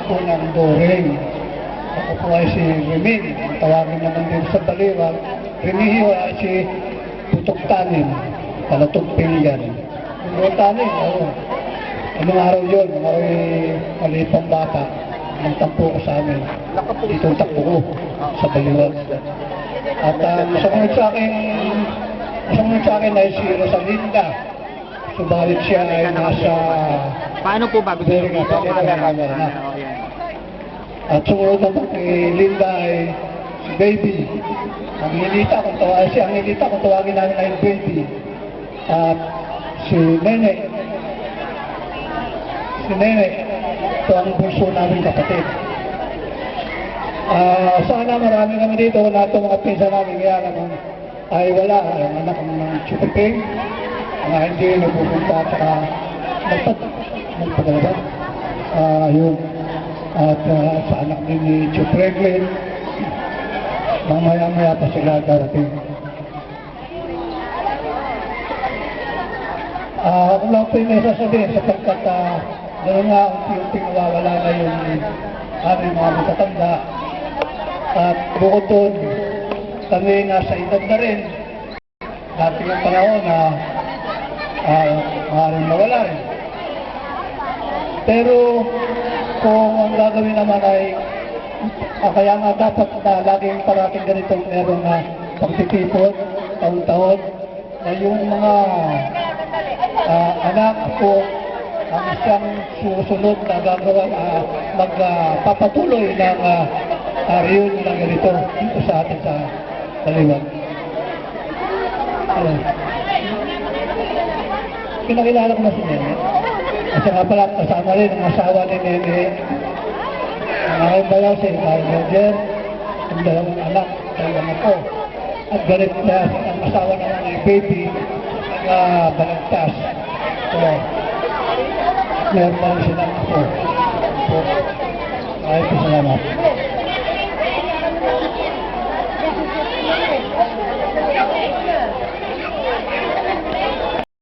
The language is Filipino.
po ng Doreng. Ako po ay si Remin. Tawagin naman din sa Baliwag. Remihiwa ay si Putok Tanin. Palatog Pinggan. Putok Tanin, oo. Anong araw yun? Ako ay maliit pang bata. Ang tampo ko sa amin. Dito ang takbo ko sa Baliwag. At masamunod sa akin ay si Rosalinda. Subalit siya ay nasa... Paano po ba? Gusto nyo dito? At sumunod naman kay Linda ay si Baby. Ang Nilita kung tawagin namin ay Baby. At si Nene. Ito ang bunso namin kapatid. Sana marami kami dito na itong mga pinsa namin kaya naman ay wala. Ang anak ng Chupiping, mga hindi nagpupunta at saka nagpadala. Yun. At sa anak din ni Chupreglin, mamaya-maya pa sila darating. Ako lang po yung may sasabihin sapagkat gano'n nga unti-unting nawawala na yung aming mga matatanda. At bukod doon, kami nasa edad na rin. Dati yung panahon na maaaring nawala rin. Pero kung ang gagawin naman ay kaya nga dapat na laging parating ganitong meron na pagtitipon, taon-taon, na yung mga anak po ang isang susunod na gagawa magpapatuloy ng reunion na ganito dito sa atin sa Baliwag. Pinakilala ko na si Nene. At saka pala kasama rin ang asawa ni Nene. Ang aking bayaw si Roger, ang dalawang anak, dalawang ako. At galit na ang asawa naman ni Baby, ang balagtas. So, meron pa rin silang ako. Ay, salamat.